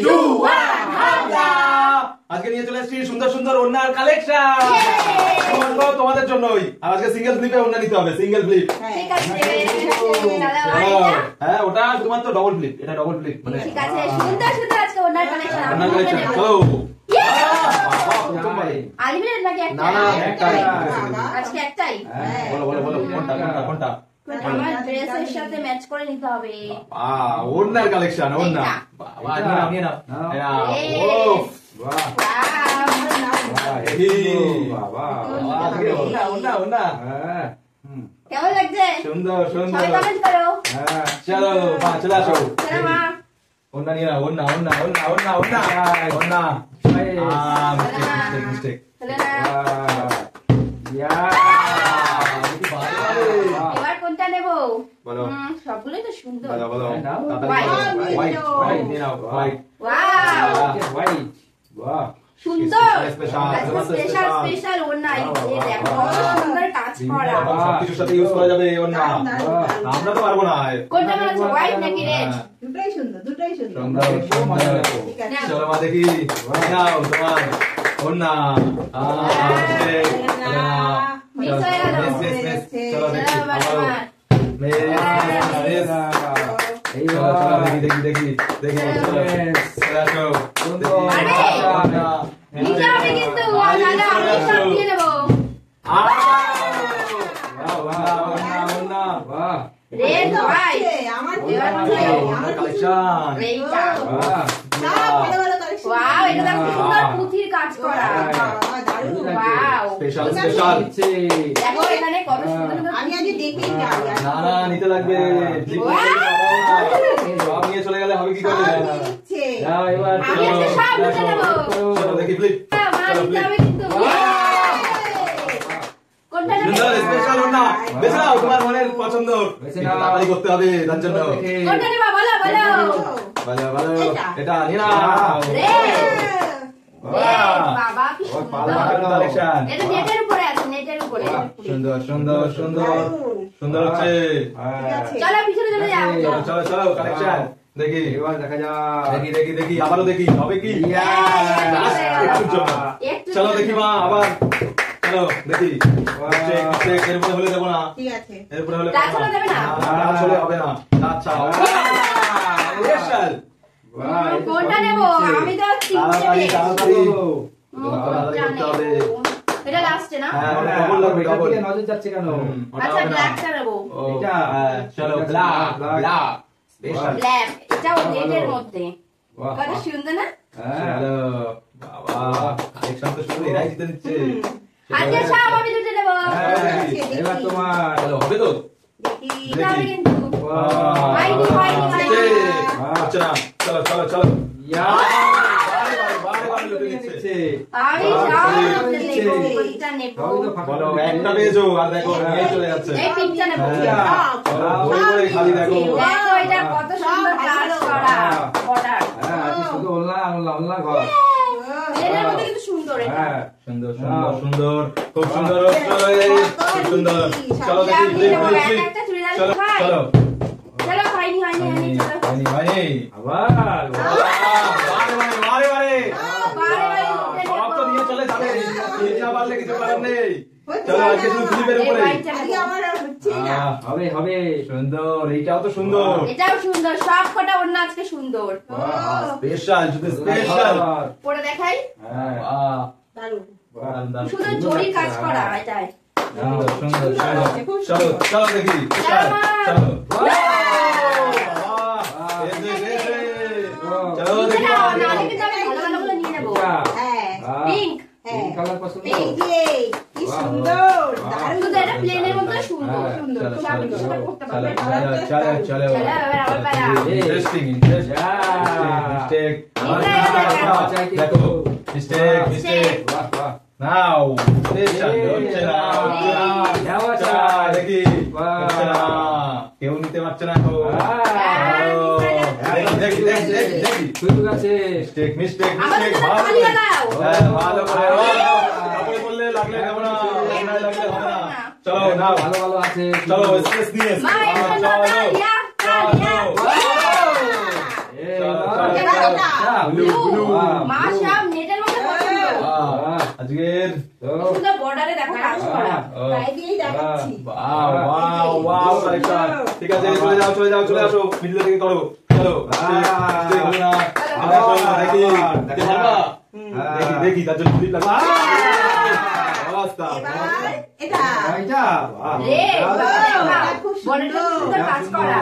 2 1 হামলা। আজকে নিয়ে চলে এসেছি সুন্দর সুন্দর ওড়নার কালেকশন তোমাদের জন্যই। আর আজকে সিঙ্গেল ফ্লিপে ওড়না নিতে হবে, সিঙ্গেল ফ্লিপ। ঠিক আছে, হ্যাঁ ওটা তোমার তো ডবল ফ্লিপ, এটা ডবল ফ্লিপ মানে ঠিক আছে। সুন্দর সুন্দর আজকে ওড়নার কালেকশন। ওড়নার কালেকশন চলো। আলিমিনের নাকি একটা? না না একটাই আজকে একটাই। বলো বলো বলো কোনটা কোনটা কোনটা? আমার ড্রেসের সাথে ম্যাচ করে নিতে হবে। ওড়নার কালেকশন ওড়না। বাবা নিয়ে নাও ও বাহ বাবা ওড়না ওড়না ওড়না। হ্যাঁ কেমন লাগছে? সুন্দর সুন্দর। সবাই কমেন্ট করো। হ্যাঁ চলো মা চলে আসো। চলো মা। ওড়না নিয়ে নাও ওড়না ওড়না ওড়না ওড়না ওড়না ওড়না। মিস্টেক চলো না। এবার কোনটা নেব? বলো সবগুলোই তো সুন্দর। বলো বলো হোয়াইট হোয়াইট নিয়ে নাও হোয়াইট। ওয়াও হোয়াইট বাহ সুন্দর। স্পেশাল স্পেশাল স্পেশাল ওড়না। এই যে দেখো কত সুন্দর কাজ করা। সবকিছুর সাথে ইউজ করা যাবে এই ওড়না। আমরা তো পারবো না। কোনটা মনে হচ্ছে হোয়াইট নাকি রেড? দুটাই সুন্দর, দুটাই সুন্দর। চলো মা দেখি নাও তোমার ওড়না। মিস হয়ে গেল। চলো দেখি দেখি দেখি দেখি নিচে হবে কিন্তু নাহলে আমি সব দিয়ে দেবো। রেড হোয়াইট আমার কালেকশন এইটা। ভালো ভালো কালেকশন। ওয়াও এটা দেখো সুন্দর পুঁথির কাজ করা। Wow special special. দেখো এখানে কত সুন্দর সুন্দর। আমি আজ দেখেই যাই। না না নিতে লাগবে। সব নিয়ে চলে গেলে হবে কি করে? আমি আজকে সব লুটে নেবো। চলো দেখি ফ্লিপ। মা নিতে হবে কিন্তু। কোনটা নেবে? সুন্দর স্পেশাল ওড়না বেছে নাও তোমার মনের পছন্দ। তাড়াতাড়ি করতে হবে তার জন্য। কোনটা নেবা বলো বলো। ভালো ভালো এটা নিয়ে নাও। বাবা কি সুন্দর কালেকশন। এটা নেটের উপরে আছে, নেটের উপরে। সুন্দর সুন্দর সুন্দর সুন্দর হচ্ছে। চলো পিছনে চলে যাও। চলো চলো চলো কালেকশন দেখি এবার দেখা যাক। দেখি দেখি দেখি আবারও দেখি হবে কি? একটুর জন্য। চলো দেখি মা আবার চলো দেখি। এর উপরে হলে দেবো না। ঠিক আছে। এর উপরে হলে টাচ হলে দেবে না? টাচ হলে হবে না। আচ্ছা স্পেশাল। কোনটা নেব? আমি তো তাড়াতাড়ি তাড়াতাড়ি কোনটা নেব? এটা লাস্টে না? হ্যাঁ ডবল লাগবে ডবল। নজর যাচ্ছে কেন? আচ্ছা ব্ল্যাকটা নেব। এটা চলো ব্ল্যাক ব্ল্যাক স্পেশাল। ব্ল্যাক এটাও নেটের মধ্যে। কত সুন্দর না? চলো বাবা কালেকশন তো শুধু এরাই জিতে নিচ্ছে। আজকে সব আমি দুটো নেব। এবার তোমার চলো হবে তো দেখি। এটা হবে কিন্তু। হয়নি হয়নি হয়নি। আচ্ছা না চলো চলো চলো। আমি সব নেব। কোনটা নেব? বলো একটা পেয়েছো আর দেখো নিয়ে চলে যাচ্ছে। এই পিকটা নেব। খালি দেখো। দেখো এটা কত সুন্দর কাজ করা বর্ডার। শুধু ওল্লা ওল্লা ওল্লা ঘর। এর মধ্যে কিন্তু সুন্দর এটা। সুন্দর সুন্দর সুন্দর খুব সুন্দর খুব সুন্দর। চলো দেখি একটা চুড়িদার চলো খাই। চলো চলো হয়নি হয়নি হয়নি চলো। হয়নি হয়নি আবার বারে বারে বারে বারে বারে সব তো নিয়ে চলে যাবে। নিয়ে না পারলে কিছু করার নেই। চলো আজকে শুধু ফ্লিপের উপরে। আজকে আমার আর হচ্ছে না। হবে হবে। সুন্দর এইটাও তো সুন্দর। এটাও সুন্দর সব কটা ওড়না আজকে সুন্দর। স্পেশাল শুধু স্পেশাল। পরে দেখাই। হ্যাঁ দারুণ। শুধু জরির কাজ করা এটাই। সুন্দর সুন্দর সুন্দর। চলো চলো দেখি চলো চলো নিচে দেখি নাও, নাহলে কিন্তু আমি ভালো ভালো গুলো নিয়ে নেবো। হ্যাঁ। পিঙ্ক। হ্যাঁ। কালার পছন্দ। এই যে কি সুন্দর। দারুণ। শুধু এটা প্লেনের মধ্যে সুন্দর সুন্দর। চলো খুব আমি চলো সেটা করতে চলো পারবো। চলো চলো চলো এবার আমার পালা। ইন্টারেস্টিং ইন্টারেস্টিং মিস্টেক দেখো মিস্টেক মিস্টেক বাহ বাহ। নাও স্পেশাল হচ্ছে না দেখি হচ্ছে না কেউ নিতে পারছে না এখন দেখি দেখি দেখি দেখি সুযোগ আছে। মিস্টেক মিস্টেক আমাদের মিস্টেক জন্য তালিয়া দাও। ভালো করে কাপড়ে করলে লাগলে হবে না লাগলে হবে না চলো নাও ভালো ভালো আছে। চলো স্পেস নিয়ে মা এর জন্য তালিয়া তালিয়া। চলো ব্লু ব্লু মা সব নেটের মধ্যে পছন্দ। আজকের সুন্দর বর্ডারে দেখো কাজ করা। গায়ে দিয়েই দেখাচ্ছি। Wow wow wow collection. ঠিক আছে চলে যাও চলে আসো মিডল থেকে করো। চলো দেখো না দেখি দেখি তার জন্য ক্লিপ লাগা অবস্থা। এবার এটা এইটা রে বাবা খুব সুন্দর কাজ করা।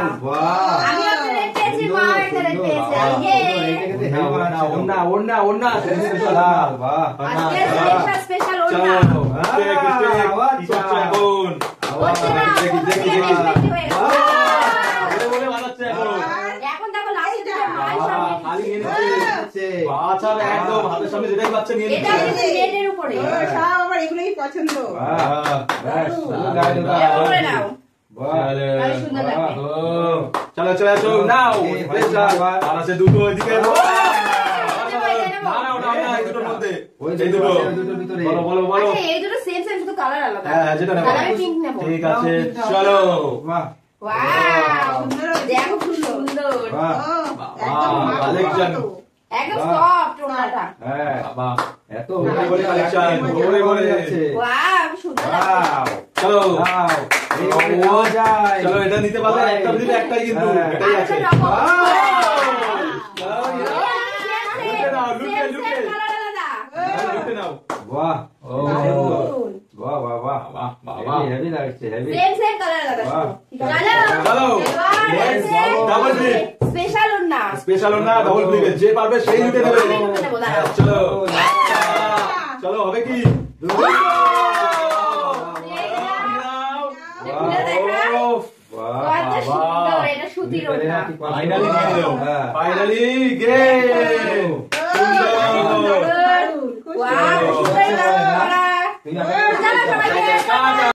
আমি একটা রেট পেয়েছি, মা একটা রেট পেয়েছে। ওন্না আজকে স্পেশাল ওন্না এখন দেখো লাস্ট একদম হাতের সামনে যেটাই পাচ্ছে নিয়ে এটা নিচ্ছে। নেটের উপরে সব আমার এগুলোই পছন্দ। করে নাও। সুন্দর লাগবে। চলো চলে আসো নাও আর আছে দুটো এদিকে। না না ওটা না এই দুটোর মধ্যে এই দুটো বলো বলো বলো। আচ্ছা এই দুটো সেম সেম শুধু কালার আলাদা। হ্যাঁ যেটা নেবো। তাহলে আমি পিঙ্ক নেব। ঠিক আছে চলো। ওয়াও দেখো খুব সুন্দর। কালেকশন একদম সফট ওনাটা। বাবা এত বলে কালেকশন বলে বলে যাচ্ছে। ওয়াও সুন্দর লাগছে। চলো যায় চলো এটা নিতে পারলে একটা দিলে একটাই কিন্তু এটাই আছে। আচ্ছা, রাখো। লুটে নাও লুটে লুটে কালার আলাদা। লুটে নাও। বাহ দারুণ। বাহ বাহ বাহ বাহ বাহ হেভি লাগছে হেভি সেম কালার আলাদা। বাহ। চলো Yes, double flip। স্পেশাল ওন্না। স্পেশাল না ডাবল ফ্লিপ যে পারবে সেই লুটে নেবে। চলো চলো হবে কি কত সুন্দর, এটা সুতির ওন্না। ফাইনালি নিয়ে এলো ফাইনালি গেম সুন্দর দারুণ, খুব ওয়াও সুন্দর কাজ করা। তুই